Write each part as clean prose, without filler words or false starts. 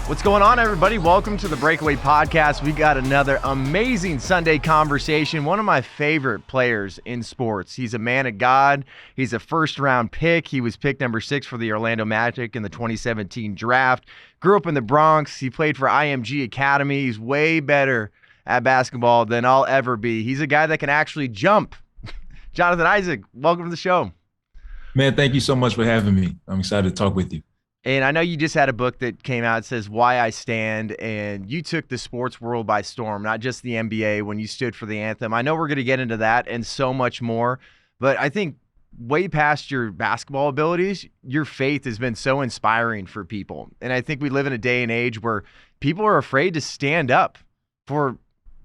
What's going on, everybody? Welcome to the Breakaway podcast. We got another amazing Sunday conversation. One of my favorite players in sports. He's a man of God. He's a first-round pick. He was picked number 6 for the Orlando Magic in the 2017 draft. Grew up in the Bronx. He played for IMG Academy. He's way better at basketball than I'll ever be. He's a guy that can actually jump. Jonathan Isaac, welcome to the show. Man, thank you so much for having me. I'm excited to talk with you. And I know you just had a book that came out. It says Why I Stand, and you took the sports world by storm, not just the NBA, when you stood for the anthem. I know we're going to get into that and so much more, but I think way past your basketball abilities, your faith has been so inspiring for people. And I think we live in a day and age where people are afraid to stand up for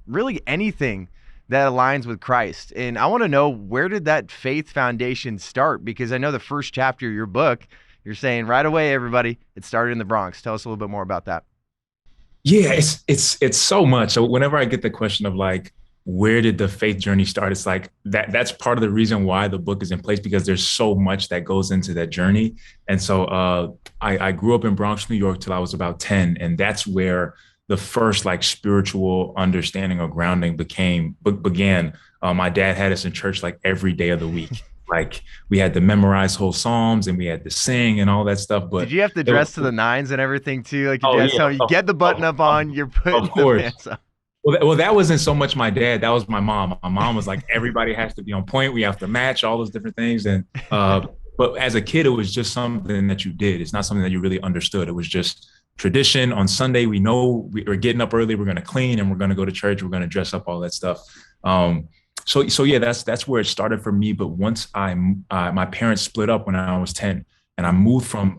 really anything that aligns with Christ. And I want to know, where did that faith foundation start? Because I know the first chapter of your book, you're saying right away, everybody, it started in the Bronx. Tell us a little bit more about that. Yeah, it's so much. So whenever I get the question of like, where did the faith journey start? It's like that's part of the reason why the book is in place, because there's so much that goes into that journey. And so I grew up in Bronx, New York till I was about 10. And that's where the first like spiritual understanding or grounding began. My dad had us in church like every day of the week. Like we had to memorize whole Psalms and we had to sing and all that stuff. But did you have to dress to the nines and everything too? Like your dad told you, get the button up on, you're putting the pants up. Well, that wasn't so much my dad. That was my mom. My mom was like, everybody has to be on point. We have to match all those different things. And but as a kid, it was just something that you did. It's not something that you really understood. It was just tradition. On Sunday, we know we're getting up early. We're going to clean and we're going to go to church. We're going to dress up, all that stuff. So yeah, that's where it started for me. But once my parents split up when I was 10, and I moved from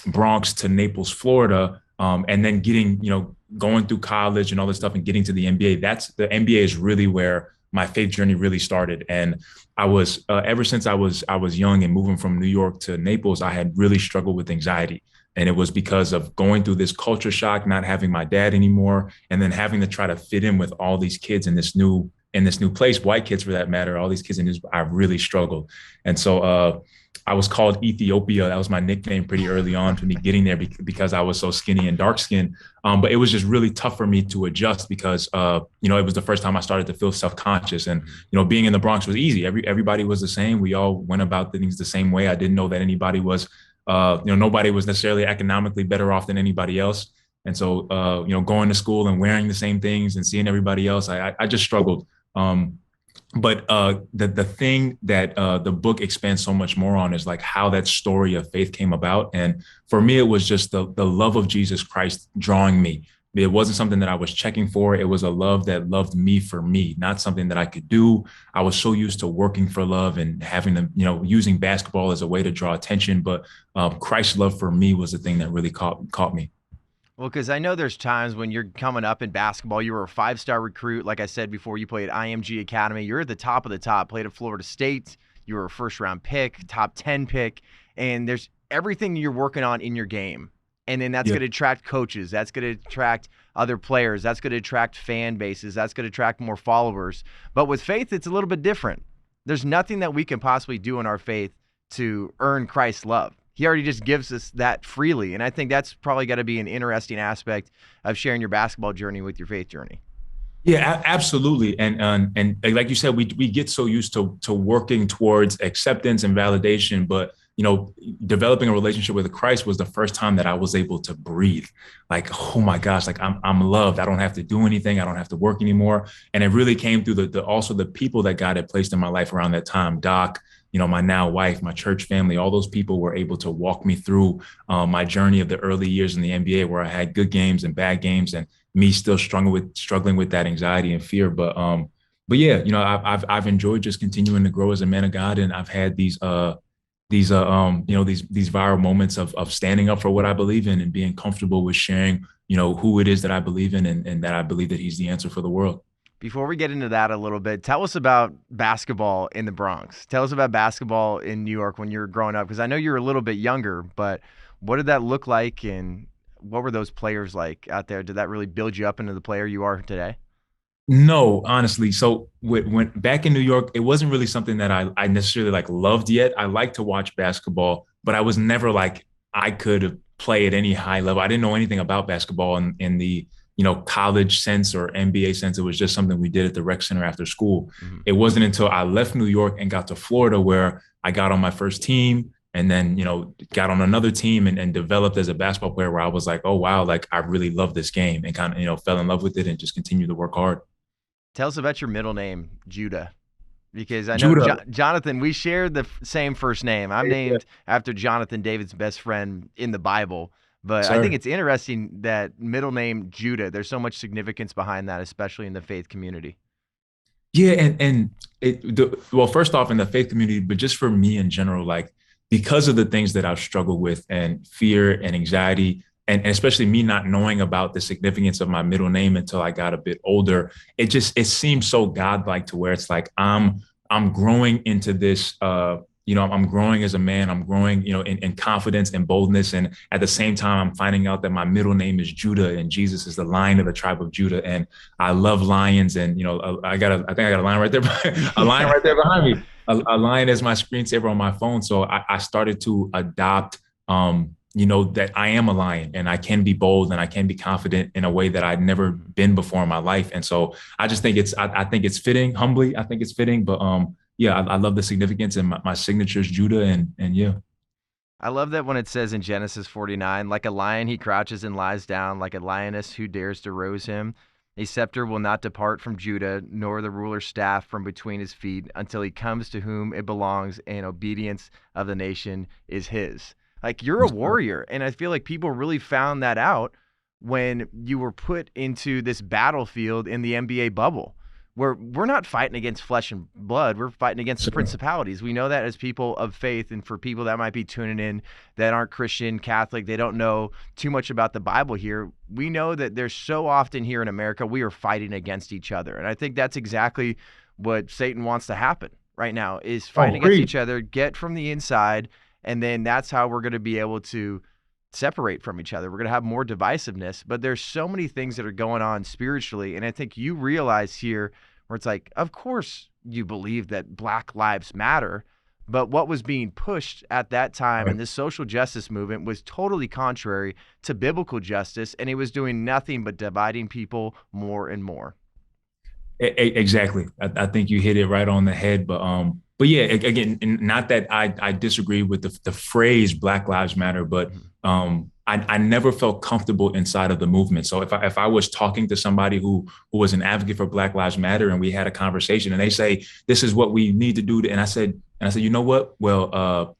Bronx to Naples, Florida, and then going through college and all this stuff and getting to the NBA. The NBA is really where my faith journey really started. And I was ever since I was young and moving from New York to Naples, I had really struggled with anxiety. And it was because of going through this culture shock, not having my dad anymore, and then having to try to fit in with all these kids in this new place, white kids for that matter, all these kids in this, I really struggled. And so I was called Ethiopia. That was my nickname pretty early on for me getting there because I was so skinny and dark skinned. But it was just really tough for me to adjust because, it was the first time I started to feel self-conscious. And, being in the Bronx was easy. Everybody was the same. We all went about things the same way. I didn't know that anybody was, nobody was necessarily economically better off than anybody else. And so, going to school and wearing the same things and seeing everybody else, I just struggled. But the thing that the book expands so much more on is like how that story of faith came about. And for me, it was just the love of Jesus Christ drawing me. It wasn't something that I was checking for. It was a love that loved me for me, not something that I could do. I was so used to working for love and having to, using basketball as a way to draw attention. But Christ's love for me was the thing that really caught me. Well, because I know there's times when you're coming up in basketball, you were a 5-star recruit. Like I said before, you played at IMG Academy. You're at the top of the top, played at Florida State. You were a first-round pick, top 10 pick. And there's everything you're working on in your game. And then that's going to attract coaches. That's going to attract other players. That's going to attract fan bases. That's going to attract more followers. But with faith, it's a little bit different. There's nothing that we can possibly do in our faith to earn Christ's love. He already just gives us that freely. And I think that's probably got to be an interesting aspect of sharing your basketball journey with your faith journey. Yeah, absolutely. And like you said, we get so used to working towards acceptance and validation, but developing a relationship with Christ was the first time that I was able to breathe. Like, oh my gosh, like I'm loved. I don't have to do anything. I don't have to work anymore. And it really came through also the people that God had placed in my life around that time. Doc, my now wife, my church family, all those people were able to walk me through my journey of the early years in the NBA, where I had good games and bad games, and me still struggling with that anxiety and fear. But yeah, I've enjoyed just continuing to grow as a man of God, and I've had these viral moments of standing up for what I believe in and being comfortable with sharing, who it is that I believe in, and that I believe that He's the answer for the world. Before we get into that a little bit, tell us about basketball in the Bronx. Tell us about basketball in New York when you were growing up, because I know you were a little bit younger, but what did that look like, and what were those players like out there? Did that really build you up into the player you are today? No, honestly. So when back in New York, it wasn't really something that I necessarily like loved yet. I like to watch basketball, but I was never like I could play at any high level. I didn't know anything about basketball in the college sense or NBA sense. It was just something we did at the rec center after school. Mhm. It wasn't until I left New York and got to Florida where I got on my first team and then got on another team and developed as a basketball player where I was like, oh wow, like I really love this game and kind of fell in love with it and just continued to work hard. Tell us about your middle name, Judah, because I know Judah. Jonathan. We share the same first name. I'm Yeah, named after Jonathan, David's best friend in the Bible. But I think sir. it's interesting that middle name Judah. There's so much significance behind that, especially in the faith community. Yeah, and well, first off, in the faith community, but just for me in general, like because of the things that I've struggled with and fear and anxiety, and especially me not knowing about the significance of my middle name until I got a bit older, it seems so godlike to where it's like I'm growing into this I'm growing as a man. I'm growing, in confidence and boldness. And at the same time, I'm finding out that my middle name is Judah and Jesus is the Lion of the tribe of Judah. And I love lions. And, I think I got a lion right there, a lion Yeah. right there behind me. A lion is my screensaver on my phone. So I started to adopt, that I am a lion and I can be bold and I can be confident in a way that I'd never been before in my life. And so I just think I think it's fitting, humbly, I think it's fitting, but, yeah, I love the significance and my signature is Judah and yeah. I love that when it says in Genesis 49, like a lion he crouches and lies down, like a lioness who dares to rouse him. A scepter will not depart from Judah, nor the ruler's staff from between his feet, until he comes to whom it belongs, and obedience of the nation is his. Like you're a warrior, and I feel like people really found that out when you were put into this battlefield in the NBA bubble where we're not fighting against flesh and blood. We're fighting against the So, principalities. We know that as people of faith, and for people that might be tuning in that aren't Christian, Catholic, they don't know too much about the Bible here. We know that there's so often here in America, we are fighting against each other. And I think that's exactly what Satan wants to happen right now is fighting against agreed. each other, get from the inside, and then that's how we're going to be able to separate from each other. We're going to have more divisiveness, but there's so many things that are going on spiritually. And I think you realize here where it's like, of course you believe that Black Lives Matter, but what was being pushed at that time in Right. this social justice movement was totally contrary to biblical justice. And it was doing nothing but dividing people more and more. Exactly. I think you hit it right on the head. But yeah, again, not that I disagree with the phrase Black Lives Matter, but Mhm. I never felt comfortable inside of the movement. So if I was talking to somebody who was an advocate for Black Lives Matter and we had a conversation and they say this is what we need to do, and I said, you know what? Well,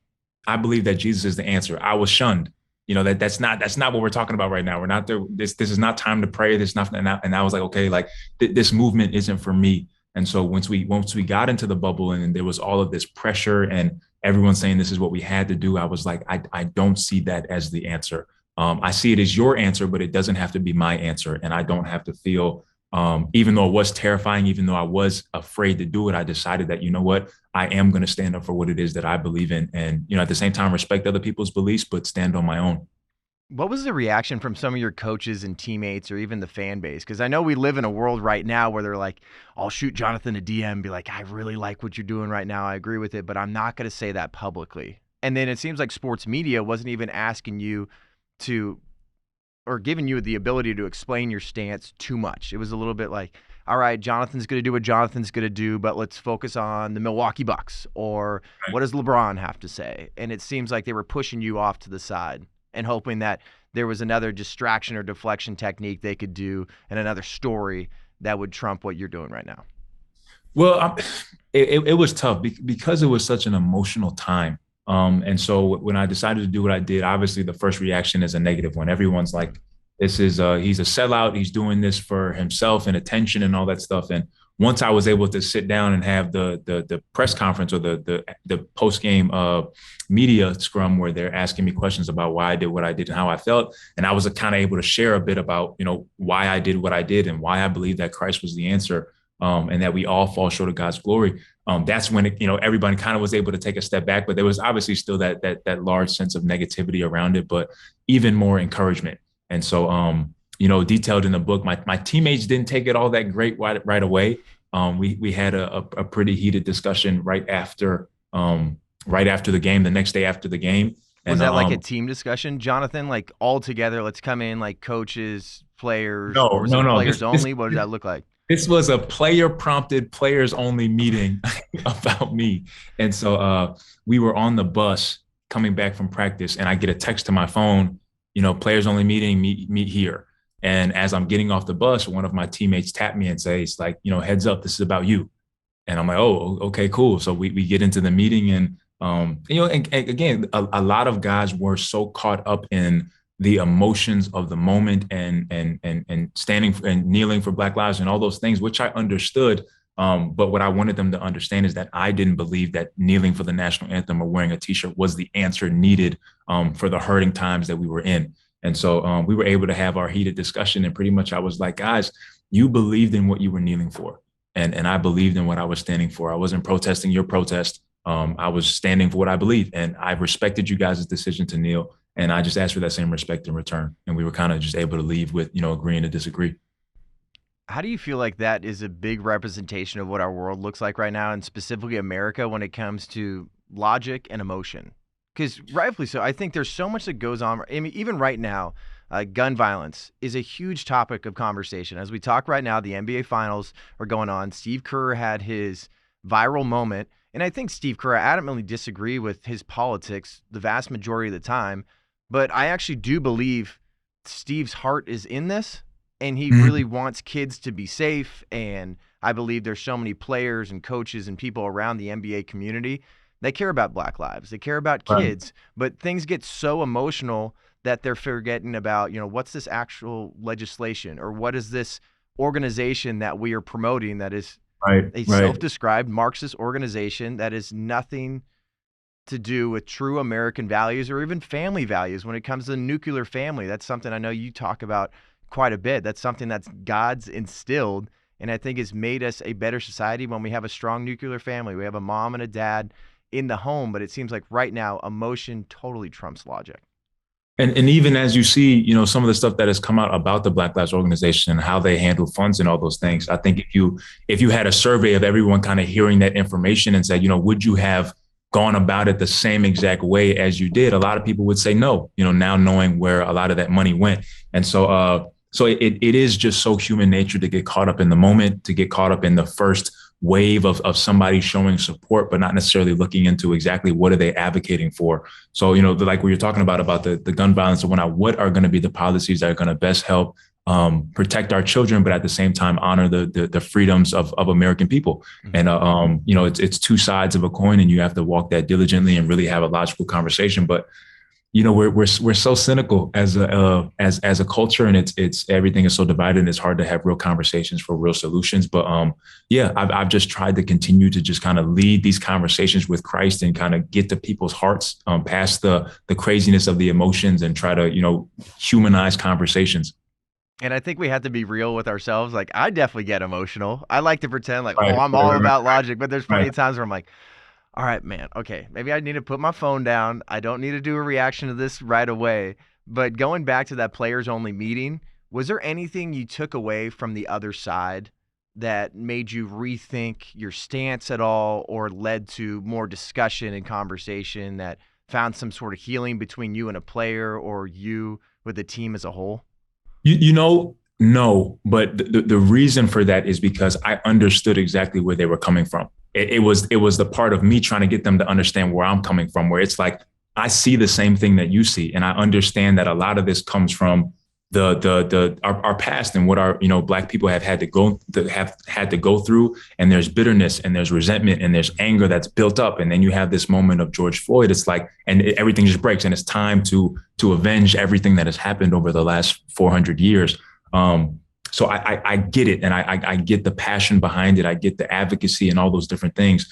I believe that Jesus is the answer. I was shunned. That's not what we're talking about right now. We're not there. This is not time to pray. This is not, and I was like, okay, like this movement isn't for me. And so once we got into the bubble and there was all of this pressure and everyone saying this is what we had to do, I was like, I don't see that as the answer. I see it as your answer, but it doesn't have to be my answer, and I don't have to feel. Even though it was terrifying, even though I was afraid to do it, I decided that, you know what, I am going to stand up for what it is that I believe in. And, at the same time, respect other people's beliefs, but stand on my own. What was the reaction from some of your coaches and teammates or even the fan base? Because I know we live in a world right now where they're like, I'll shoot Jonathan a DM and be like, I really like what you're doing right now. I agree with it, but I'm not going to say that publicly. And then it seems like sports media wasn't even asking you to or giving you the ability to explain your stance too much. It was a little bit like, all right, Jonathan's going to do what Jonathan's going to do, but let's focus on the Milwaukee Bucks or what does LeBron have to say? And it seems like they were pushing you off to the side and hoping that there was another distraction or deflection technique they could do and another story that would trump what you're doing right now. Well, it was tough because it was such an emotional time. And so when I decided to do what I did, obviously the first reaction is a negative one. Everyone's like, this is he's a sellout. He's doing this for himself and attention and all that stuff. And once I was able to sit down and have the press conference or the post game media scrum where they're asking me questions about why I did what I did and how I felt, and I was kind of able to share a bit about why I did what I did and why I believe that Christ was the answer, and that we all fall short of God's glory. That's when everybody kind of was able to take a step back, but there was obviously still that large sense of negativity around it, but even more encouragement. And so detailed in the book. My teammates didn't take it all that great right away. We had a pretty heated discussion right after the game, the next day after the game. Was that like a team discussion, Jonathan? Like all together, let's come in like coaches, players, or was it no. players only? What did that look like? This was a player-prompted, players-only meeting about me. And so we were on the bus coming back from practice, and I get a text to my phone, players-only meeting, meet here. And as I'm getting off the bus, one of my teammates tapped me and says, like, heads up, this is about you. And I'm like, oh, okay, cool. So we get into the meeting, and again, a lot of guys were so caught up in the emotions of the moment and standing and kneeling for Black lives and all those things, which I understood. But what I wanted them to understand is that I didn't believe that kneeling for the national anthem or wearing a T-shirt was the answer needed for the hurting times that we were in. And so we were able to have our heated discussion. And pretty much I was like, guys, you believed in what you were kneeling for. And I believed in what I was standing for. I wasn't protesting your protest. I was standing for what I believe. And I respected you guys' decision to kneel. And I just asked for that same respect in return. And we were kind of just able to leave with, agreeing to disagree. How do you feel like that is a big representation of what our world looks like right now, and specifically America when it comes to logic and emotion? Because rightfully so, I think there's so much that goes on. I mean, even right now, gun violence is a huge topic of conversation. As we talk right now, the NBA Finals are going on. Steve Kerr had his viral moment. And I think Steve Kerr, I adamantly disagree with his politics the vast majority of the time. But I actually do believe Steve's heart is in this, and he really wants kids to be safe. And I believe there's so many players and coaches and people around the NBA community that care about Black lives. They care about kids, but things get so emotional that they're forgetting about, what's this actual legislation, or what is this organization that we are promoting that is a self-described Marxist organization that is nothing to do with true American values or even family values when it comes to the nuclear family. That's something I know you talk about quite a bit. That's something that's God's instilled, and I think has made us a better society when we have a strong nuclear family. We have a mom and a dad in the home, but it seems like right now emotion totally trumps logic. And even as you see, some of the stuff that has come out about the Black Lives Organization and how they handle funds and all those things, I think if you had a survey of everyone kind of hearing that information and said, would you have gone about it the same exact way as you did, a lot of people would say no, now knowing where a lot of that money went. And so it is just so human nature to get caught up in the moment, to get caught up in the first wave of somebody showing support, but not necessarily looking into exactly what are they advocating for. So, like we were talking about the gun violence and what are going to be the policies that are going to best help protect our children, but at the same time honor the freedoms of American people. And it's two sides of a coin, and you have to walk that diligently and really have a logical conversation. But we're so cynical as a culture, and it's everything is so divided, and it's hard to have real conversations for real solutions. But I've just tried to continue to just kind of lead these conversations with Christ and kind of get to people's hearts past the craziness of the emotions and try to humanize conversations. And I think we have to be real with ourselves. Like, I definitely get emotional. I like to pretend like, I'm all about logic, but there's plenty of times where I'm like, all right, man, okay, maybe I need to put my phone down. I don't need to do a reaction to this right away. But going back to that players-only meeting, was there anything you took away from the other side that made you rethink your stance at all, or led to more discussion and conversation that found some sort of healing between you and a player, or you with the team as a whole? No, but the reason for that is because I understood exactly where they were coming from. It was the part of me trying to get them to understand where I'm coming from, where it's like, I see the same thing that you see. And I understand that a lot of this comes from our past and what our, Black people have had to go through. And there's bitterness and there's resentment and there's anger that's built up. And then you have this moment of George Floyd. It's like, and everything just breaks, and it's time to avenge everything that has happened over the last 400 years. So I get it. And I get the passion behind it. I get the advocacy and all those different things.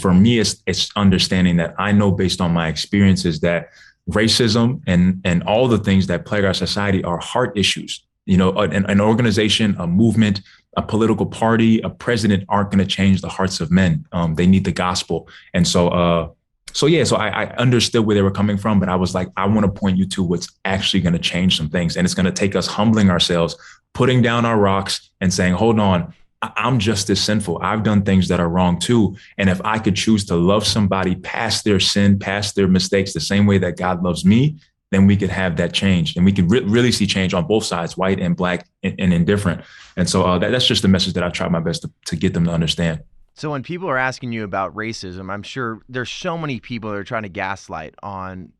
For me, it's understanding that I know based on my experiences that racism and all the things that plague our society are heart issues. An organization, a movement, a political party, a president aren't going to change the hearts of men. They need the gospel. And so So yeah, so I understood where they were coming from, but I was like, I want to point you to what's actually going to change some things. And it's going to take us humbling ourselves, putting down our rocks and saying, hold on, I'm just as sinful. I've done things that are wrong too. And if I could choose to love somebody past their sin, past their mistakes, the same way that God loves me, then we could have that change. And we could really see change on both sides, white and black and indifferent. And so that's just the message that I try my best to get them to understand. So when people are asking you about racism, I'm sure there's so many people that are trying to gaslight on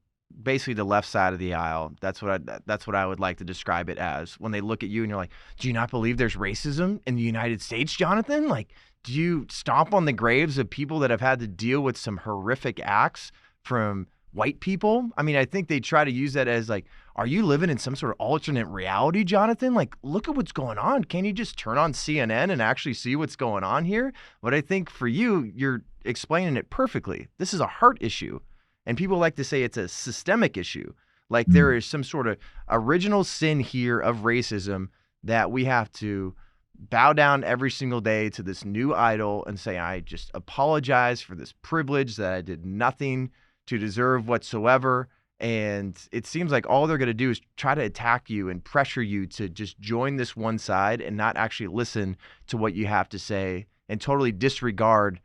basically the left side of the aisle. That's what I would like to describe it as. When they look at you and you're like, "Do you not believe there's racism in the United States, Jonathan? Like, do you stomp on the graves of people that have had to deal with some horrific acts from white people?" I mean, I think they try to use that as like, are you living in some sort of alternate reality, Jonathan? Like, look at what's going on. Can't you just turn on CNN and actually see what's going on here? But I think for you, you're explaining it perfectly. This is a heart issue. And people like to say it's a systemic issue. Like there is some sort of original sin here of racism that we have to bow down every single day to this new idol and say, I just apologize for this privilege that I did nothing to deserve whatsoever. And it seems like all they're going to do is try to attack you and pressure you to just join this one side and not actually listen to what you have to say and totally disregard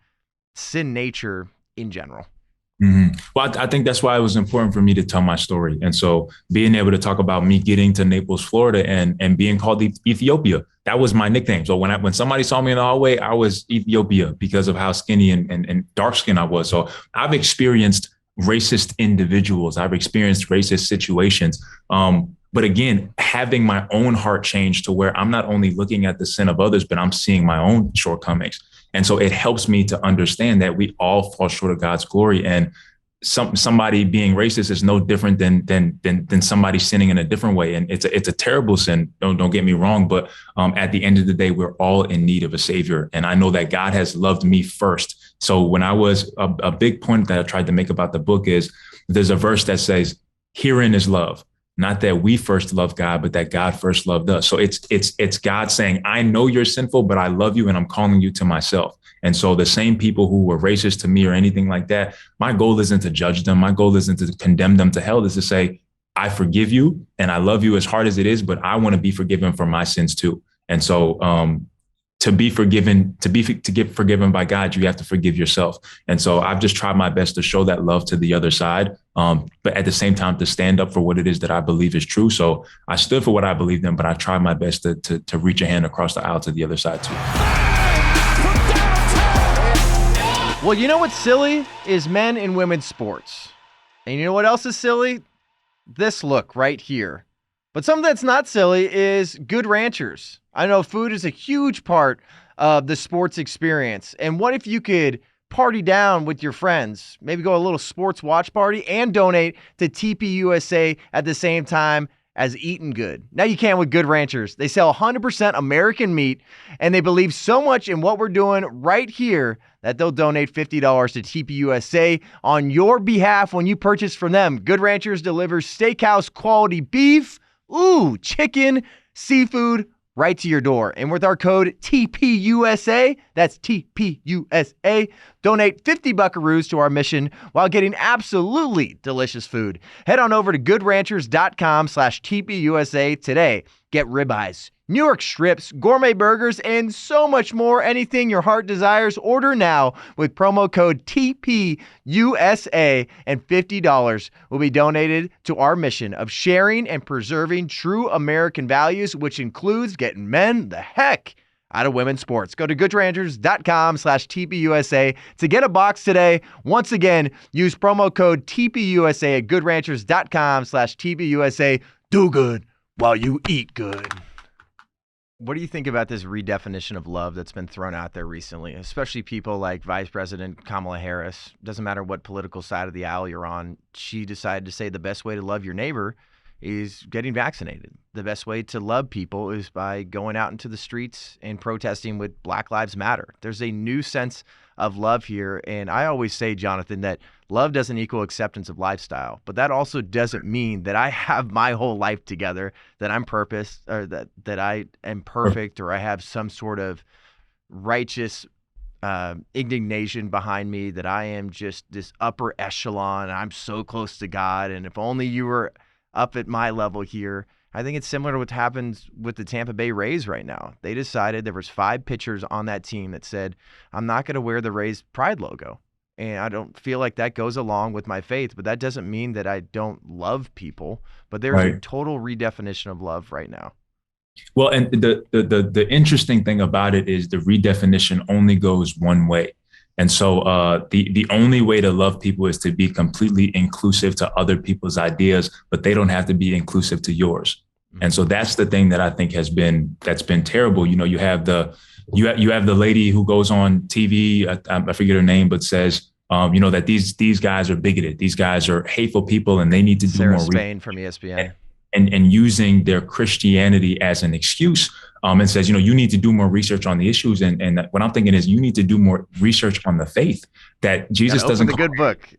sin nature in general. Mm-hmm. Well, I think that's why it was important for me to tell my story. And so being able to talk about me getting to Naples, Florida and being called Ethiopia, that was my nickname. So when somebody saw me in the hallway, I was Ethiopia because of how skinny and dark skinned I was. So I've experienced racist individuals. I've experienced racist situations. But again, having my own heart change to where I'm not only looking at the sin of others, but I'm seeing my own shortcomings. And so it helps me to understand that we all fall short of God's glory. And somebody being racist is no different than somebody sinning in a different way. And it's a terrible sin. Don't get me wrong. But at the end of the day, we're all in need of a savior. And I know that God has loved me first. So when I was a big point that I tried to make about the book is there's a verse that says, herein is love. Not that we first loved God, but that God first loved us. So it's God saying, I know you're sinful, but I love you and I'm calling you to myself. And so the same people who were racist to me or anything like that, my goal isn't to judge them. My goal isn't to condemn them to hell. Is to say, I forgive you and I love you as hard as it is, but I want to be forgiven for my sins too. And so to be forgiven, to get forgiven by God, you have to forgive yourself. And so I've just tried my best to show that love to the other side, but at the same time to stand up for what it is that I believe is true. So I stood for what I believed in, but I tried my best to reach a hand across the aisle to the other side too. Well, you know what's silly is men and women's sports. And you know what else is silly? This look right here. But something that's not silly is Good Ranchers. I know food is a huge part of the sports experience. And what if you could party down with your friends, maybe go a little sports watch party and donate to TPUSA at the same time as eating good? Now you can with Good Ranchers. They sell 100% American meat, and they believe so much in what we're doing right here that they'll donate $50 to TPUSA on your behalf when you purchase from them. Good Ranchers delivers steakhouse quality beef, chicken, seafood, right to your door. And with our code TPUSA, that's TPUSA, donate 50 buckaroos to our mission while getting absolutely delicious food. Head on over to goodranchers.com/TPUSA today. Get ribeyes, New York strips, gourmet burgers, and so much more. Anything your heart desires, order now with promo code TPUSA, and $50 will be donated to our mission of sharing and preserving true American values, which includes getting men the heck out of women's sports. Go to goodranchers.com/TPUSA to get a box today. Once again, use promo code TPUSA at goodranchers.com/TPUSA. Do good while you eat good. What do you think about this redefinition of love that's been thrown out there recently, especially people like Vice President Kamala Harris? Doesn't matter what political side of the aisle you're on. She decided to say the best way to love your neighbor is getting vaccinated. The best way to love people is by going out into the streets and protesting with Black Lives Matter. There's a new sense of love here. And I always say, Jonathan, that love doesn't equal acceptance of lifestyle, but that also doesn't mean that I have my whole life together, that I'm purpose, or that I am perfect, or I have some sort of righteous indignation behind me that I am just this upper echelon. And I'm so close to God. And if only you were up at my level here. I think it's similar to what happens with the Tampa Bay Rays right now. They decided there was 5 pitchers on that team that said, I'm not going to wear the Rays pride logo. And I don't feel like that goes along with my faith, but that doesn't mean that I don't love people. But there's a Right. total redefinition of love right now. Well, and the interesting thing about it is the redefinition only goes one way. And so the only way to love people is to be completely inclusive to other people's ideas, but they don't have to be inclusive to yours. And so that's the thing that I think that's been terrible. You know, you have the lady who goes on TV, I forget her name, but says, that these guys are bigoted. These guys are hateful people, and they need to do Sarah more Spain from ESPN. and using their Christianity as an excuse, and says, you need to do more research on the issues. And what I'm thinking is you need to do more research on the faith that Jesus doesn't call a good book.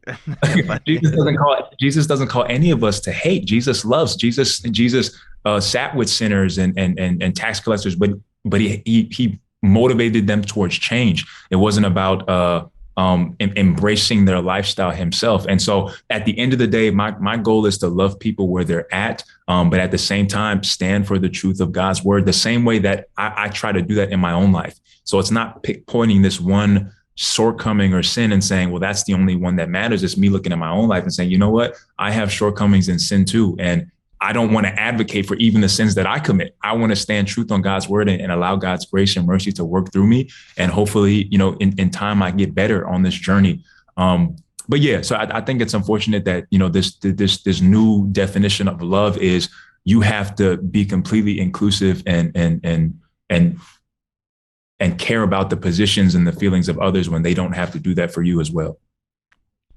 Jesus doesn't call any of us to hate. Jesus loves. Jesus sat with sinners and tax collectors, but he motivated them towards change. It wasn't about embracing their lifestyle himself. And so at the end of the day, my goal is to love people where they're at, but at the same time, stand for the truth of God's word, the same way that I try to do that in my own life. So it's not pointing this one shortcoming or sin and saying, well, that's the only one that matters. It's me looking at my own life and saying, you know what? I have shortcomings and sin too. And I don't want to advocate for even the sins that I commit. I want to stand truth on God's word and allow God's grace and mercy to work through me. And hopefully, in time I get better on this journey. But yeah, so I think it's unfortunate that, this new definition of love is you have to be completely inclusive and care about the positions and the feelings of others when they don't have to do that for you as well.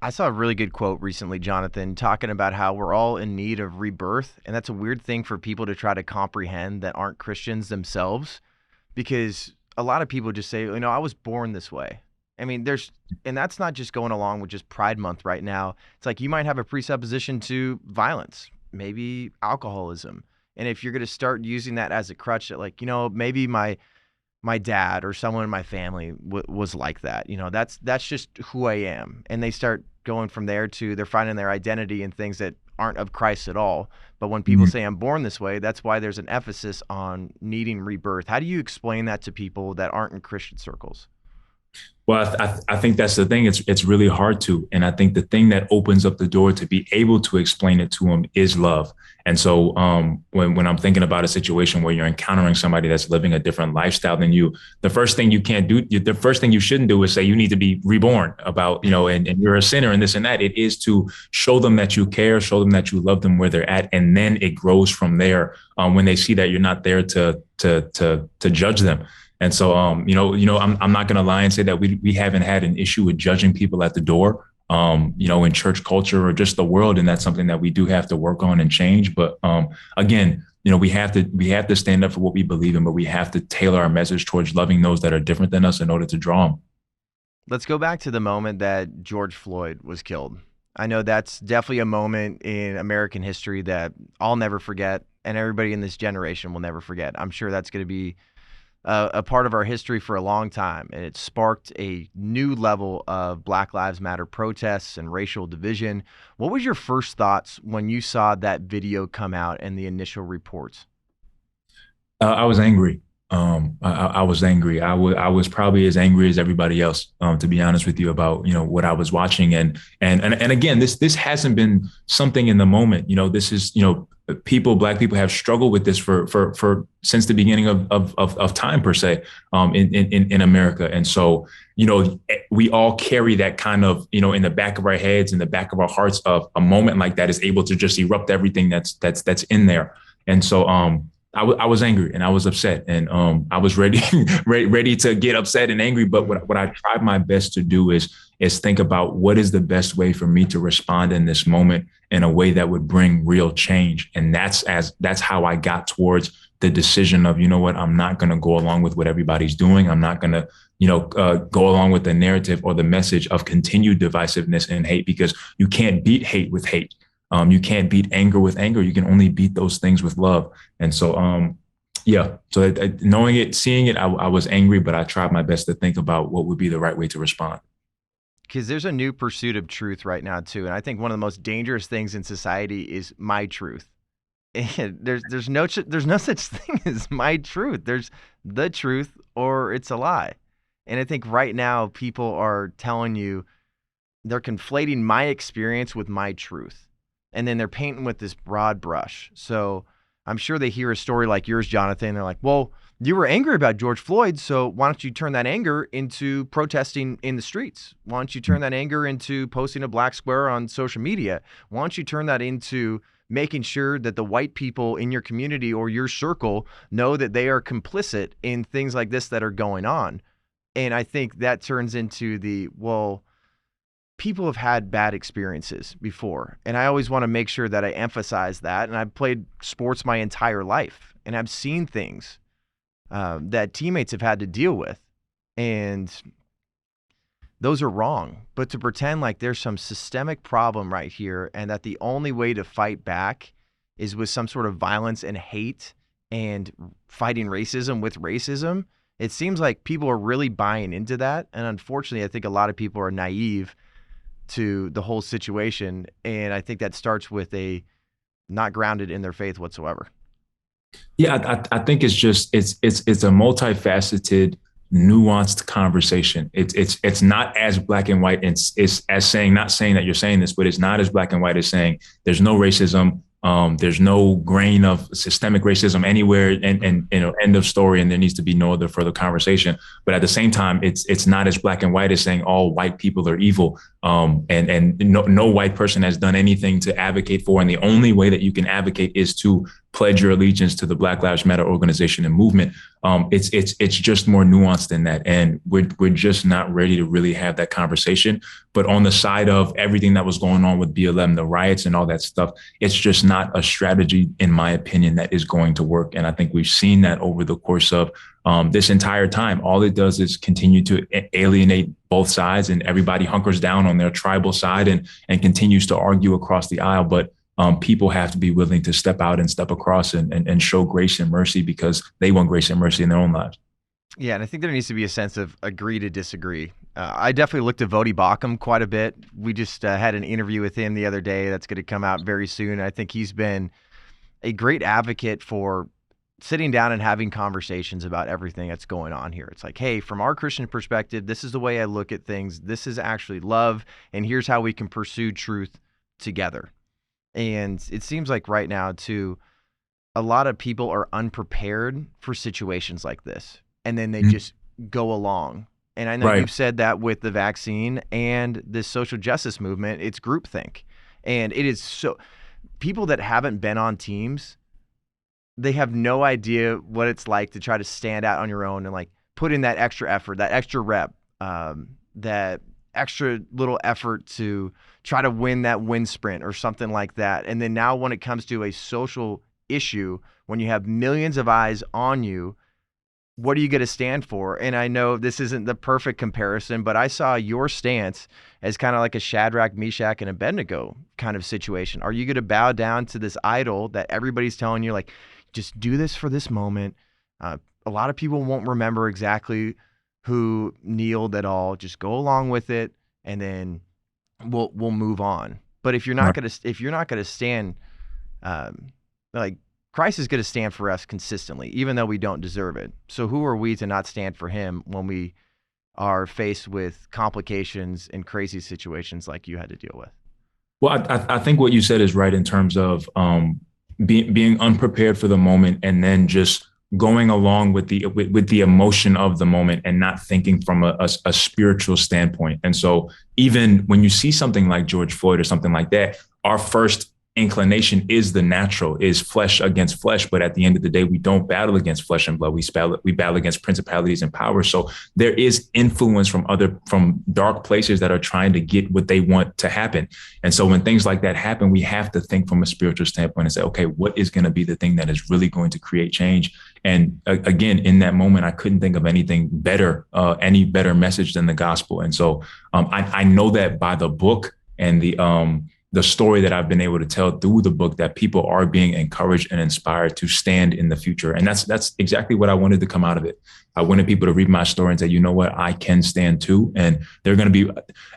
I saw a really good quote recently, Jonathan, talking about how we're all in need of rebirth. And that's a weird thing for people to try to comprehend that aren't Christians themselves, because a lot of people just say, I was born this way. I mean, and that's not just going along with just Pride Month right now. It's like you might have a presupposition to violence, maybe alcoholism. And if you're going to start using that as a crutch, that maybe my dad or someone in my family was like that. That's just who I am. And they start going from there to they're finding their identity in things that aren't of Christ at all. But when people say I'm born this way, that's why there's an emphasis on needing rebirth. How do you explain that to people that aren't in Christian circles? Well, I think that's the thing. It's really hard to. And I think the thing that opens up the door to be able to explain it to them is love. And so when I'm thinking about a situation where you're encountering somebody that's living a different lifestyle than you, the first thing you shouldn't do is say you need to be reborn and you're a sinner and this and that. It is to show them that you care, show them that you love them where they're at. And then it grows from there when they see that you're not there to judge them. And so, I'm not going to lie and say that we haven't had an issue with judging people at the door, in church culture or just the world. And that's something that we do have to work on and change. But again, we have to stand up for what we believe in, but we have to tailor our message towards loving those that are different than us in order to draw them. Let's go back to the moment that George Floyd was killed. I know that's definitely a moment in American history that I'll never forget, and everybody in this generation will never forget. I'm sure that's going to be a part of our history for a long time. And it sparked a new level of Black Lives Matter protests and racial division. What was your first thoughts when you saw that video come out and the initial reports? I was angry. I was angry. I was probably as angry as everybody else, to be honest with you, about, what I was watching. And again, this hasn't been something in the moment. This is, Black people have struggled with this for since the beginning of time, per se, in America. And so, we all carry that kind of, in the back of our heads, in the back of our hearts, of a moment like that is able to just erupt everything that's in there. And so, I was angry and I was upset, and I was ready to get upset and angry. But what I tried my best to do is think about what is the best way for me to respond in this moment in a way that would bring real change. And that's how I got towards the decision of, I'm not going to go along with what everybody's doing. I'm not going to, go along with the narrative or the message of continued divisiveness and hate, because you can't beat hate with hate. You can't beat anger with anger. You can only beat those things with love. And so Yeah. So knowing it, seeing it, I was angry, but I tried my best to think about what would be the right way to respond. Because there's a new pursuit of truth right now too, and I think one of the most dangerous things in society is my truth. And there's no such thing as my truth. There's the truth or it's a lie. And I think right now people are telling you they're conflating my experience with my truth. And then they're painting with this broad brush. So I'm sure they hear a story like yours, Jonathan. They're like, well, you were angry about George Floyd, so why don't you turn that anger into protesting in the streets? Why don't you turn that anger into posting a black square on social media? Why don't you turn that into making sure that the white people in your community or your circle know that they are complicit in things like this that are going on? And I think that turns into well, people have had bad experiences before. And I always want to make sure that I emphasize that. And I've played sports my entire life, and I've seen things that teammates have had to deal with. And those are wrong. But to pretend like there's some systemic problem right here and that the only way to fight back is with some sort of violence and hate and fighting racism with racism, it seems like people are really buying into that. And unfortunately, I think a lot of people are naive to the whole situation. And I think that starts with a not grounded in their faith whatsoever. Yeah, I think it's just it's a multifaceted, nuanced conversation. It's not as black and white. It's as saying, not saying that you're saying this, but it's not as black and white as saying there's no racism. There's no grain of systemic racism anywhere, and end of story. And there needs to be no other further conversation. But at the same time, it's not as black and white as saying all white people are evil. And no white person has done anything to advocate for. And the only way that you can advocate is to pledge your allegiance to the Black Lives Matter organization and movement. It's just more nuanced than that. And we're just not ready to really have that conversation. But on the side of everything that was going on with BLM, the riots and all that stuff, it's just not a strategy, in my opinion, that is going to work. And I think we've seen that over the course of this entire time. All it does is continue to alienate both sides, and everybody hunkers down on their tribal side and continues to argue across the aisle. But people have to be willing to step out and step across and show grace and mercy, because they want grace and mercy in their own lives. Yeah, and I think there needs to be a sense of agree to disagree. I definitely looked at Vodi Bakum quite a bit. We just had an interview with him the other day that's going to come out very soon. I think he's been a great advocate for sitting down and having conversations about everything that's going on here. It's like, hey, from our Christian perspective, this is the way I look at things. This is actually love, and here's how we can pursue truth together. And it seems like right now, too, a lot of people are unprepared for situations like this, and then they just go along. And I know you've said that with the vaccine and this social justice movement, it's groupthink. And it is so – people that haven't been on teams, they have no idea what it's like to try to stand out on your own and, like, put in that extra effort, that extra rep, that extra little effort to try to win that wind sprint or something like that. And then now when it comes to a social issue, when you have millions of eyes on you, what are you going to stand for? And I know this isn't the perfect comparison, but I saw your stance as kind of like a Shadrach, Meshach, and Abednego kind of situation. Are you going to bow down to this idol that everybody's telling you, like, just do this for this moment? A lot of people won't remember exactly who kneeled at all. Just go along with it, and then we'll move on. But if you're not going to stand, like, Christ is going to stand for us consistently, even though we don't deserve it. So who are we to not stand for him when we are faced with complications and crazy situations like you had to deal with? Well, I think what you said is right in terms of being unprepared for the moment, and then just going along with the emotion of the moment and not thinking from a spiritual standpoint. And so even when you see something like George Floyd or something like that, our first inclination is the natural, is flesh against flesh. But at the end of the day, we don't battle against flesh and blood. We battle against principalities and powers. So there is influence from dark places that are trying to get what they want to happen. And so when things like that happen, we have to think from a spiritual standpoint and say, okay, what is going to be the thing that is really going to create change? And again, in that moment, I couldn't think of anything better, any better message than the gospel. And so I know that by the book and the story that I've been able to tell through the book, that people are being encouraged and inspired to stand in the future. And that's exactly what I wanted to come out of it. I wanted people to read my story and say, you know what, I can stand too. And they're going to be,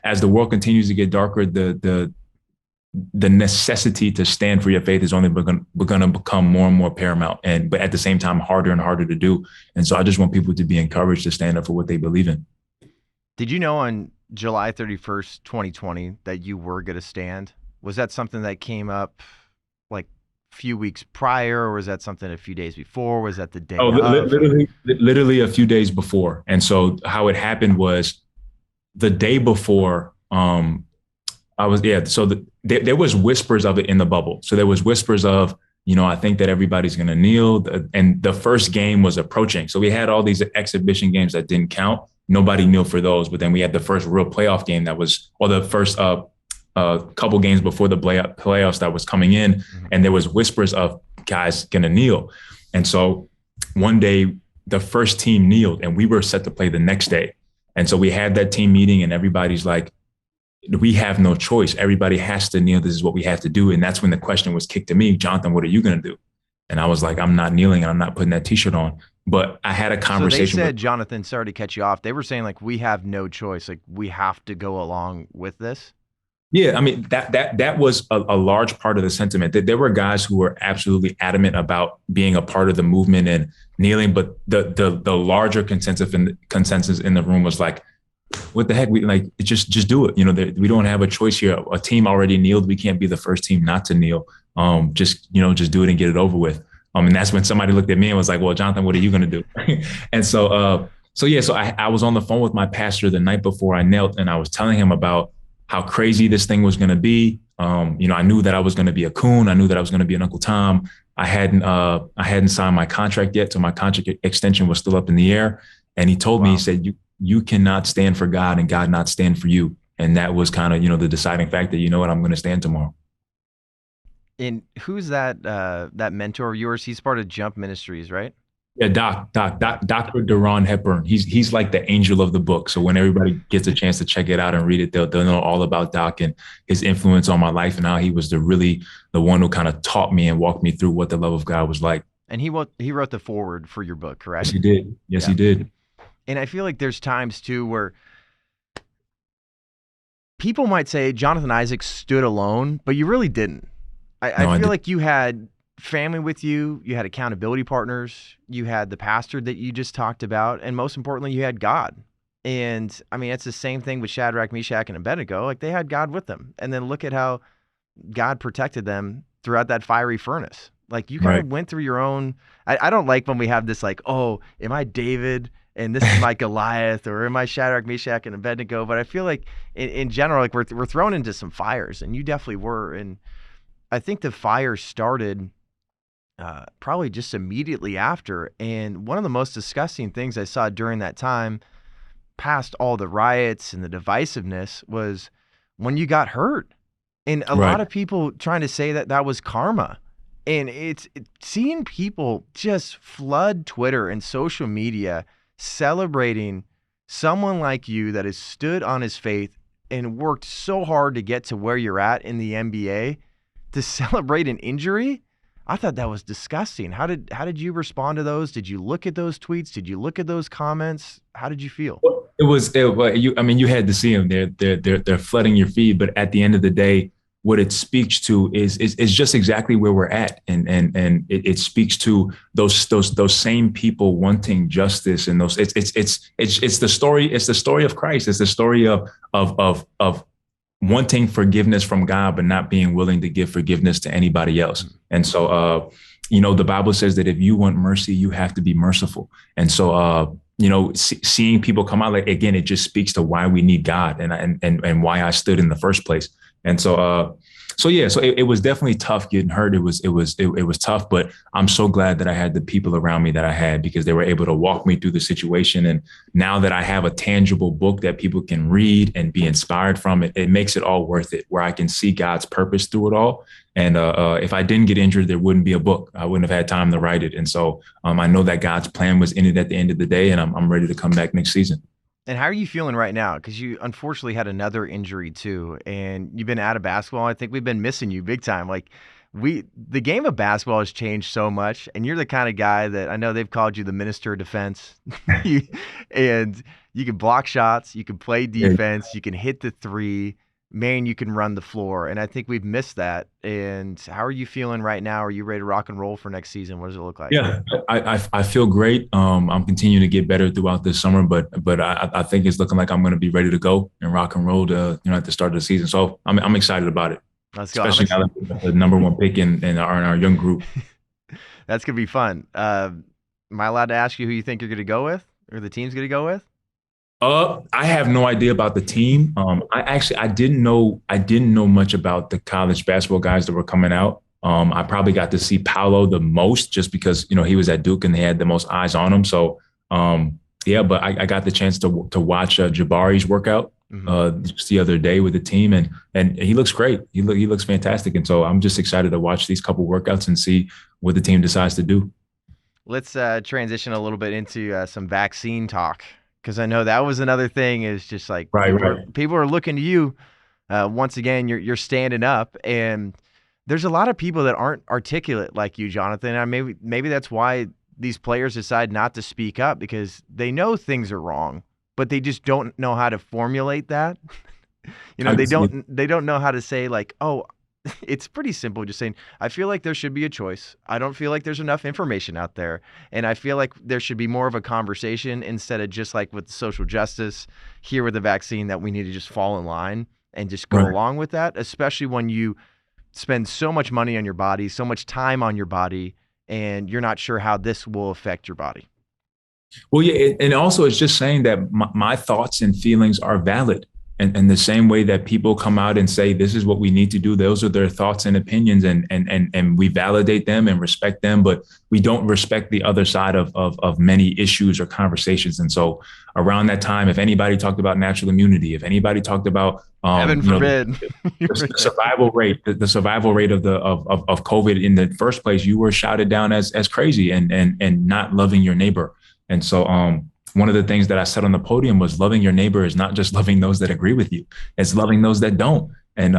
as the world continues to get darker, the necessity to stand for your faith is only going to become more and more paramount, but at the same time, harder and harder to do. And so I just want people to be encouraged to stand up for what they believe in. Did you know on July 31st, 2020, that you were going to stand? Was that something that came up like a few weeks prior, or was that something a few days before? Was that the day of? Literally a few days before. And so how it happened was the day before, there was whispers of it in the bubble. So there was whispers of, I think that everybody's going to kneel. And the first game was approaching. So we had all these exhibition games that didn't count. Nobody kneeled for those. But then we had the first real playoff game the first couple games before the playoffs that was coming in. Mm-hmm. And there was whispers of guys going to kneel. And so one day the first team kneeled and we were set to play the next day. And so we had that team meeting and everybody's like, we have no choice. Everybody has to kneel. This is what we have to do. And that's when the question was kicked to me, Jonathan, what are you going to do? And I was like, I'm not kneeling and I'm not putting that t-shirt on. But I had a conversation. So they said, Jonathan, sorry to cut you off. They were saying like, we have no choice. Like we have to go along with this. Yeah. I mean, that was a large part of the sentiment, that there were guys who were absolutely adamant about being a part of the movement and kneeling. But the larger consensus in the room was like, what the heck? We like just do it. We don't have a choice here. A team already kneeled. We can't be the first team not to kneel. Just do it and get it over with. And that's when somebody looked at me and was like, well, Jonathan, what are you going to do? And so I was on the phone with my pastor the night before I knelt, and I was telling him about how crazy this thing was going to be. I knew that I was going to be a coon. I knew that I was going to be an Uncle Tom. I hadn't signed my contract yet. So my contract extension was still up in the air. And he told me, he said, you cannot stand for God and God not stand for you. And that was kind of, the deciding factor. You know what? I'm going to stand tomorrow. And who's that mentor of yours? He's part of Jump Ministries, right? Yeah, Dr. Deron Hepburn. He's like the angel of the book. So when everybody gets a chance to check it out and read it, they'll know all about Doc and his influence on my life and how he was the one who kind of taught me and walked me through what the love of God was like. And he wrote the foreword for your book, correct? Yes, he did. Yes, he did. And I feel like there's times too where people might say Jonathan Isaac stood alone, but you really didn't. I feel like you had family with you, you had accountability partners, you had the pastor that you just talked about, and most importantly, you had God. And I mean, it's the same thing with Shadrach, Meshach, and Abednego. Like they had God with them. And then look at how God protected them throughout that fiery furnace. Like you kind of went through your own. I don't like when we have this like, oh, am I David and this is my Goliath, or am I Shadrach, Meshach, and Abednego? But I feel like in general, like we're thrown into some fires, and you definitely were. And I think the fire started probably just immediately after. And one of the most disgusting things I saw during that time, past all the riots and the divisiveness, was when you got hurt. And a lot of people trying to say that was karma. And seeing people just flood Twitter and social media celebrating someone like you that has stood on his faith and worked so hard to get to where you're at in the NBA, to celebrate an injury. I thought that was disgusting. How did you respond to those? Did you look at those tweets? Did you look at those comments? How did you feel? You had to see them. They're flooding your feed, but at the end of the day, what it speaks to is just exactly where we're at, and it speaks to those same people wanting justice, and it's the story of Christ. It's the story of wanting forgiveness from God, but not being willing to give forgiveness to anybody else. And so, the Bible says that if you want mercy, you have to be merciful. And so, seeing people come out, like, again, it just speaks to why we need God and why I stood in the first place. And so, it was definitely tough getting hurt. It was tough, but I'm so glad that I had the people around me that I had, because they were able to walk me through the situation. And now that I have a tangible book that people can read and be inspired from, it makes it all worth it, where I can see God's purpose through it all. And if I didn't get injured, there wouldn't be a book. I wouldn't have had time to write it. And so I know that God's plan was in it at the end of the day, and I'm ready to come back next season. And how are you feeling right now? Because you unfortunately had another injury too, and you've been out of basketball. I think we've been missing you big time. Like the game of basketball has changed so much, and you're the kind of guy that I know they've called you the minister of defense. You, and you can block shots, you can play Yeah. defense, you can hit the three. Man, you can run the floor, and I think we've missed that. And how are you feeling right now? Are you ready to rock and roll for next season? What does it look like? Yeah, I feel great. I'm continuing to get better throughout this summer, but I think it's looking like I'm going to be ready to go and rock and roll to at the start of the season. So I'm excited about it, Let's go. especially now that we're the number one pick in our young group. That's gonna be fun. Am I allowed to ask you who you think you're gonna go with, or the team's gonna go with? I have no idea about the team. I didn't know much about the college basketball guys that were coming out. I probably got to see Paolo the most just because he was at Duke and they had the most eyes on him. So yeah, but I got the chance to watch Jabari's workout just the other day with the team, and he looks great. He looks fantastic, and so I'm just excited to watch these couple workouts and see what the team decides to do. Let's transition a little bit into some vaccine talk, because I know that was another thing. Is just like Right, people are looking to you. Once again, you're standing up, and there's a lot of people that aren't articulate like you, Jonathan. And maybe that's why these players decide not to speak up, because they know things are wrong, but they just don't know how to formulate that. They don't know how to say like, oh, it's pretty simple. Just saying, I feel like there should be a choice. I don't feel like there's enough information out there. And I feel like there should be more of a conversation instead of just like with the social justice here with the vaccine, that we need to just fall in line and just go Right. along with that, especially when you spend so much money on your body, so much time on your body, and you're not sure how this will affect your body. Well, yeah, and also it's just saying that my thoughts and feelings are valid. And the same way that people come out and say, this is what we need to do, those are their thoughts and opinions, and we validate them and respect them, but we don't respect the other side of many issues or conversations. And so around that time, if anybody talked about natural immunity, if anybody talked about Heaven forbid. the survival rate of COVID in the first place, you were shouted down as crazy and not loving your neighbor. And so one of the things that I said on the podium was loving your neighbor is not just loving those that agree with you, it's loving those that don't. And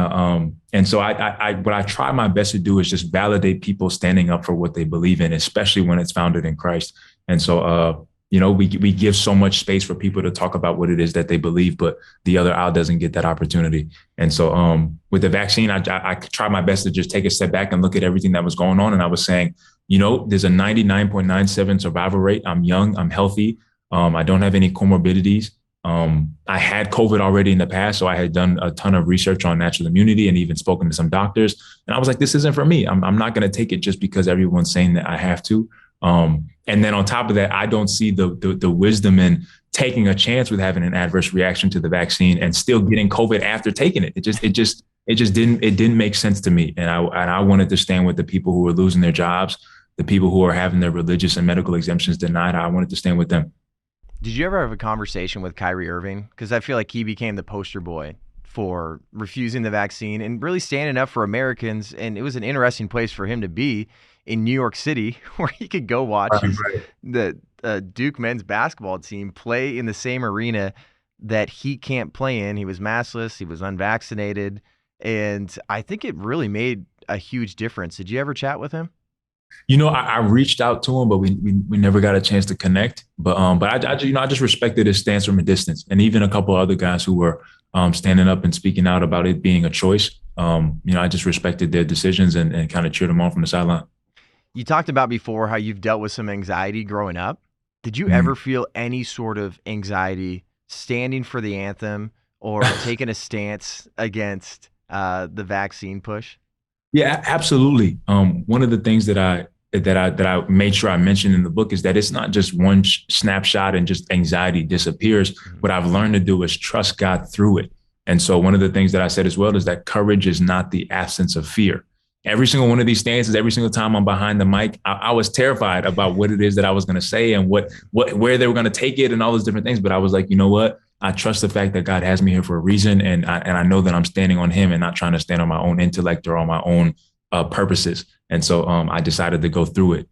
so what I try my best to do is just validate people standing up for what they believe in, especially when it's founded in Christ. And so, we give so much space for people to talk about what it is that they believe, but the other aisle doesn't get that opportunity. And so with the vaccine, I try my best to just take a step back and look at everything that was going on. And I was saying, there's a 99.97 survival rate. I'm young, I'm healthy. I don't have any comorbidities. I had COVID already in the past, so I had done a ton of research on natural immunity and even spoken to some doctors. And I was like, this isn't for me. I'm not going to take it just because everyone's saying that I have to. And then on top of that, I don't see the wisdom in taking a chance with having an adverse reaction to the vaccine and still getting COVID after taking it. It didn't make sense to me. And I wanted to stand with the people who were losing their jobs, the people who are having their religious and medical exemptions denied. I wanted to stand with them. Did you ever have a conversation with Kyrie Irving? Because I feel like he became the poster boy for refusing the vaccine and really standing up for Americans. And it was an interesting place for him to be in New York City, where he could go watch the Duke men's basketball team play in the same arena that he can't play in. He was maskless, he was unvaccinated, and I think it really made a huge difference. Did you ever chat with him? I reached out to him, but we never got a chance to connect. But I just respected his stance from a distance, and even a couple of other guys who were standing up and speaking out about it being a choice. I just respected their decisions and kind of cheered them on from the sideline. You talked about before how you've dealt with some anxiety growing up. Did you ever feel any sort of anxiety standing for the anthem or taking a stance against the vaccine push? Yeah, absolutely. One of the things that I made sure I mentioned in the book is that it's not just one snapshot and just anxiety disappears. What I've learned to do is trust God through it. And so one of the things that I said as well is that courage is not the absence of fear. Every single one of these stances, every single time I'm behind the mic, I was terrified about what it is that I was going to say and where they were going to take it and all those different things. But I was like, you know what? I trust the fact that God has me here for a reason. And I know that I'm standing on him and not trying to stand on my own intellect or on my own purposes. And so I decided to go through it.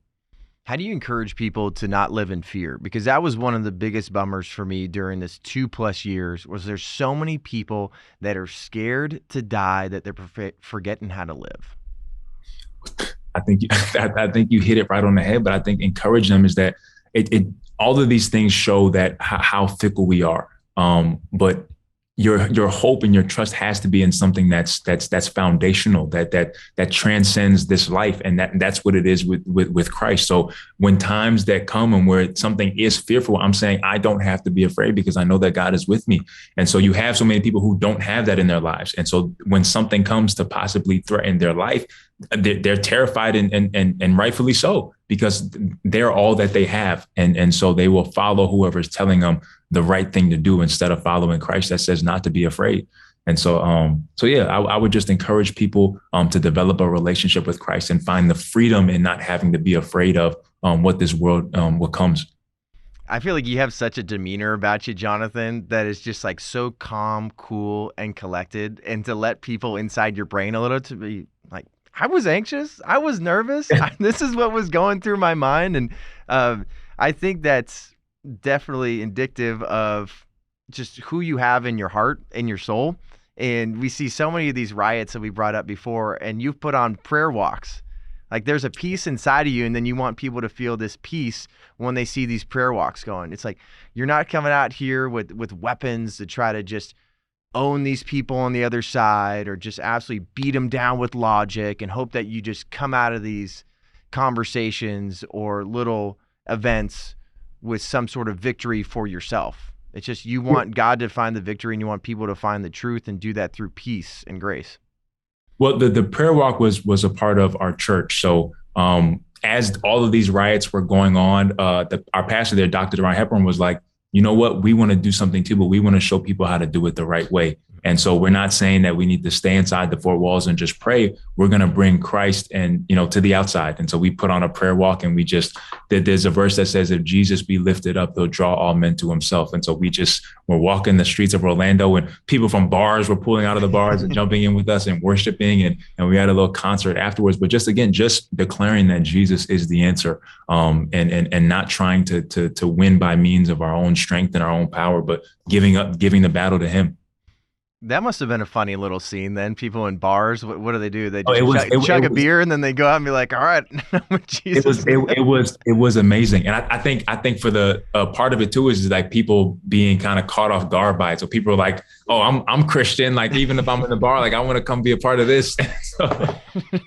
How do you encourage people to not live in fear? Because that was one of the biggest bummers for me during this 2+ years was there's so many people that are scared to die that they're forgetting how to live. I think I think you hit it right on the head. But I think encourage them is that it all of these things show that how fickle we are. But your hope and your trust has to be in something that's foundational, that transcends this life, and that's what it is with Christ. So when times that come and where something is fearful, I'm saying I don't have to be afraid because I know that God is with me. And so you have so many people who don't have that in their lives, and so when something comes to possibly threaten their life, they're terrified, and rightfully so, because they're all that they have, and so they will follow whoever is telling them the right thing to do instead of following Christ that says not to be afraid. And so yeah, I would just encourage people to develop a relationship with Christ and find the freedom in not having to be afraid of what this world what comes. I feel like you have such a demeanor about you, Jonathan, that is just like so calm, cool, and collected. And to let people inside your brain a little to be like, I was anxious, I was nervous. This is what was going through my mind. And I think that's definitely indicative of just who you have in your heart and your soul. And we see so many of these riots that we brought up before, and you've put on prayer walks. Like there's a peace inside of you, and then you want people to feel this peace when they see these prayer walks going. It's like you're not coming out here with weapons to try to just own these people on the other side or just absolutely beat them down with logic and hope that you just come out of these conversations or little events with some sort of victory for yourself. It's just you want God to find the victory and you want people to find the truth and do that through peace and grace. Well, the prayer walk was a part of our church. So as all of these riots were going on, our pastor there, Dr. Deron Hepburn, was like, you know what, we want to do something too, but we want to show people how to do it the right way. And so we're not saying that we need to stay inside the four walls and just pray. We're going to bring Christ and, to the outside. And so we put on a prayer walk, and there's a verse that says, if Jesus be lifted up, he'll draw all men to himself. And so we're walking the streets of Orlando, and people from bars were pulling out of the bars and jumping in with us and worshiping. And we had a little concert afterwards, but just declaring that Jesus is the answer, and not trying to win by means of our own strength and our own power, but giving the battle to him. That must have been a funny little scene then. People in bars, what do? They just chug a beer and then they go out and be like, all right, Jesus. It was amazing. And I think for the part of it too is like people being kind of caught off guard by it. So people are like, oh, I'm Christian. Like, even if I'm in the bar, like I want to come be a part of this.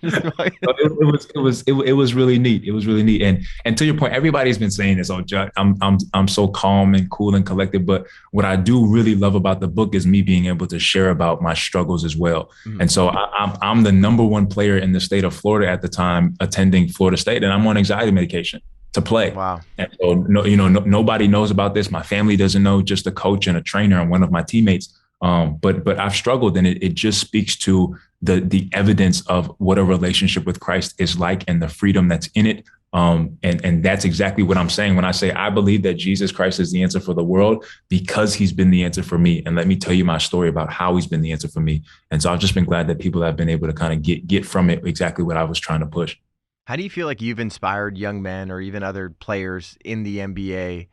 It was really neat. It was really neat. And to your point, everybody's been saying this, oh, Judd, I'm so calm and cool and collected. But what I do really love about the book is me being able to share about my struggles as well. Mm-hmm. And so I'm the number one player in the state of Florida at the time, attending Florida State, and I'm on anxiety medication to play. Wow. And so nobody knows about this. My family doesn't know, just a coach and a trainer and one of my teammates. But I've struggled, and it just speaks to the evidence of what a relationship with Christ is like and the freedom that's in it. And that's exactly what I'm saying when I say I believe that Jesus Christ is the answer for the world, because he's been the answer for me. And let me tell you my story about how he's been the answer for me. And so I've just been glad that people have been able to kind of get from it exactly what I was trying to push. How do you feel like you've inspired young men or even other players in the NBA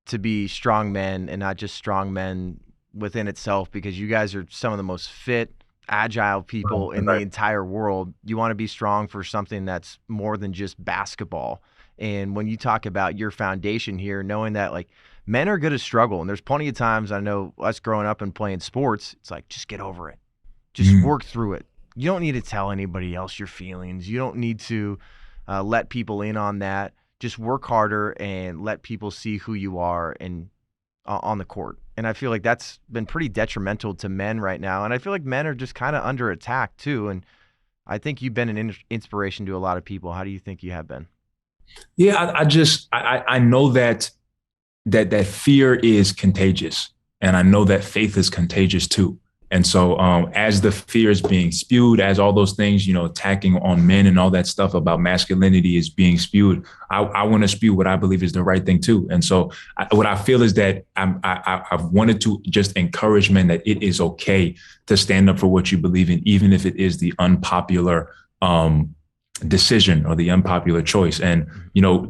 to be strong men and not just strong men within itself? Because you guys are some of the most fit, agile people in the entire world. You want to be strong for something that's more than just basketball. And when you talk about your foundation here, knowing that like men are going to struggle, and there's plenty of times, I know us growing up and playing sports, it's like, just get over it. Just work through it. You don't need to tell anybody else your feelings. You don't need to let people in on that. Just work harder and let people see who you are and on the court. And I feel like that's been pretty detrimental to men right now. And I feel like men are just kind of under attack too. And I think you've been an inspiration to a lot of people. How do you think you have been? Yeah, I know that fear is contagious, and I know that faith is contagious too. And so as the fear is being spewed, as all those things, attacking on men and all that stuff about masculinity is being spewed, I want to spew what I believe is the right thing too. And so what I feel is that I've wanted to just encourage men that it is okay to stand up for what you believe in, even if it is the unpopular decision or the unpopular choice. And,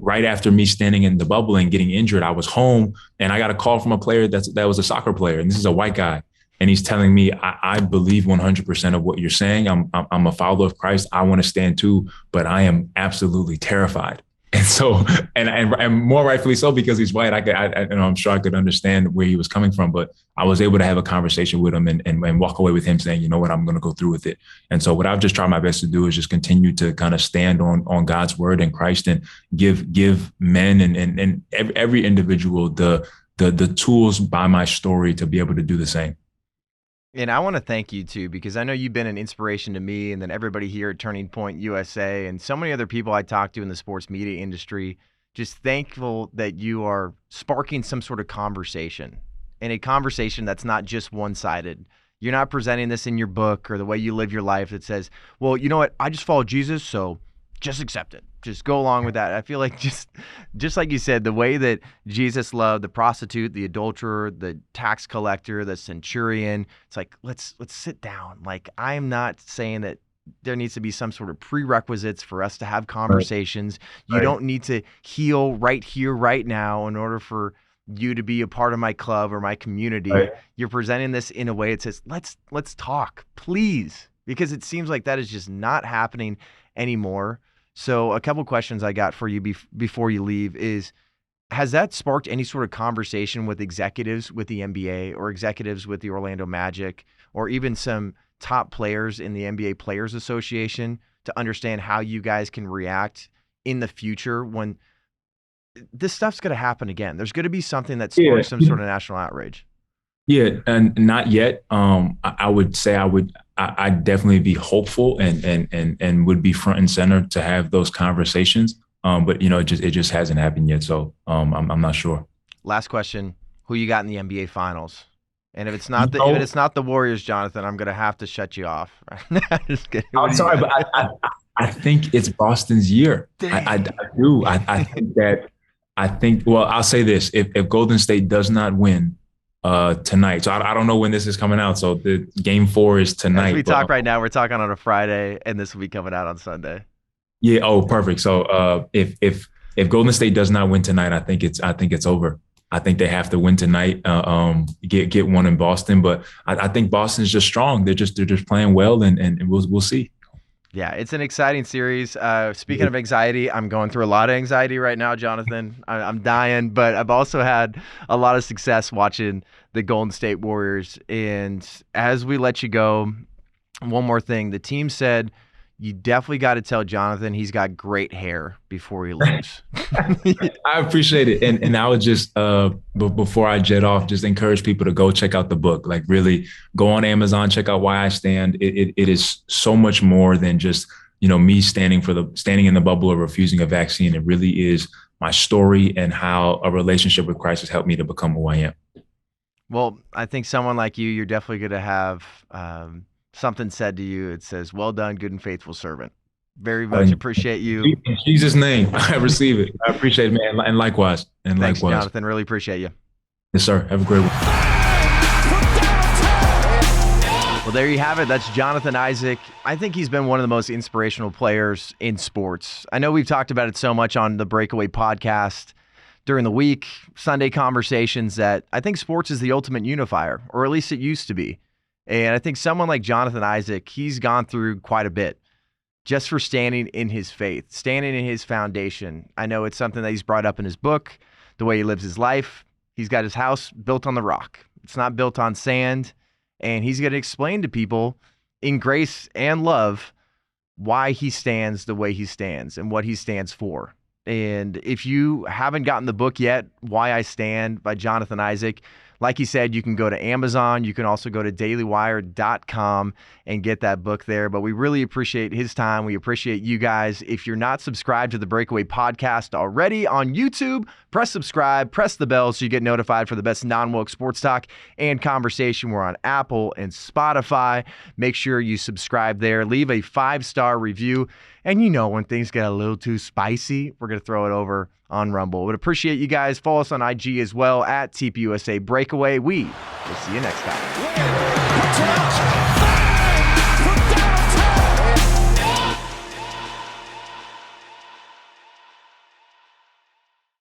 right after me standing in the bubble and getting injured, I was home and I got a call from a player that was a soccer player. And this is a white guy. And he's telling me, I believe 100% of what you're saying. I'm a follower of Christ. I want to stand too, but I am absolutely terrified. And so, and more rightfully so, because he's white. I'm sure I could understand where he was coming from, but I was able to have a conversation with him and walk away with him saying, you know what, I'm going to go through with it. And so what I've just tried my best to do is just continue to kind of stand on God's word and Christ and give men and every individual the tools by my story to be able to do the same. And I want to thank you too, because I know you've been an inspiration to me and then everybody here at Turning Point USA and so many other people I talk to in the sports media industry. Just thankful that you are sparking some sort of conversation, and a conversation that's not just one-sided. You're not presenting this in your book or the way you live your life that says, well, you know what, I just follow Jesus, so just accept it. Just go along with that. I feel like just like you said, the way that Jesus loved the prostitute, the adulterer, the tax collector, the centurion, it's like, let's sit down. Like, I'm not saying that there needs to be some sort of prerequisites for us to have conversations. Right. You don't need to heal right here, right now in order for you to be a part of my club or my community. Right. You're presenting this in a way that says, let's talk, please, because it seems like that is just not happening anymore. So a couple questions I got for you before you leave is, has that sparked any sort of conversation with executives with the NBA or executives with the Orlando Magic or even some top players in the NBA Players Association to understand how you guys can react in the future when this stuff's going to happen again? There's going to be something that sparks some sort of national outrage. Yeah, and not yet. I would say I'd definitely be hopeful and would be front and center to have those conversations. But it just hasn't happened yet. So I'm not sure. Last question: who you got in the NBA Finals? And if it's not the Warriors, Jonathan, I'm gonna have to shut you off. Just kidding. I'm sorry, but I think it's Boston's year. I do. I think. Well, I'll say this: if Golden State does not win tonight, so I don't know when this is coming out. So the Game 4 is tonight. As we talk right now, we're talking on a Friday, and this will be coming out on Sunday. Yeah. Oh, perfect. So if Golden State does not win tonight, I think it's over. I think they have to win tonight, get one in Boston. But I think Boston's just strong. They're just playing well, and we'll see. Yeah, it's an exciting series. Speaking of anxiety, I'm going through a lot of anxiety right now, Jonathan. I'm dying, but I've also had a lot of success watching the Golden State Warriors. And as we let you go, one more thing. The team said you definitely got to tell Jonathan he's got great hair before he leaves. I appreciate it. And I would just, before I jet off, just encourage people to go check out the book. Like, really go on Amazon, check out Why I Stand. It is so much more than just, me standing in the bubble or refusing a vaccine. It really is my story and how a relationship with Christ has helped me to become who I am. Well, I think someone like you're definitely going to have something said to you. It says, well done, good and faithful servant. Very much appreciate you. In Jesus' name, I receive it. I appreciate it, man. And likewise. Thanks, Jonathan. Really appreciate you. Yes, sir. Have a great one. Well, there you have it. That's Jonathan Isaac. I think he's been one of the most inspirational players in sports. I know we've talked about it so much on the Breakaway podcast during the week, Sunday conversations, that I think sports is the ultimate unifier, or at least it used to be. And I think someone like Jonathan Isaac, he's gone through quite a bit just for standing in his faith, standing in his foundation. I know it's something that he's brought up in his book, the way he lives his life. He's got his house built on the rock. It's not built on sand. And he's going to explain to people in grace and love why he stands the way he stands and what he stands for. And if you haven't gotten the book yet, Why I Stand by Jonathan Isaac, like he said, you can go to Amazon. You can also go to dailywire.com and get that book there. But we really appreciate his time. We appreciate you guys. If you're not subscribed to the Breakaway podcast already on YouTube, press subscribe, press the bell so you get notified for the best non-woke sports talk and conversation. We're on Apple and Spotify. Make sure you subscribe there. Leave a 5-star review. And when things get a little too spicy, we're going to throw it over on Rumble. Would appreciate you guys. Follow us on IG as well at TPUSA Breakaway. We will see you next time.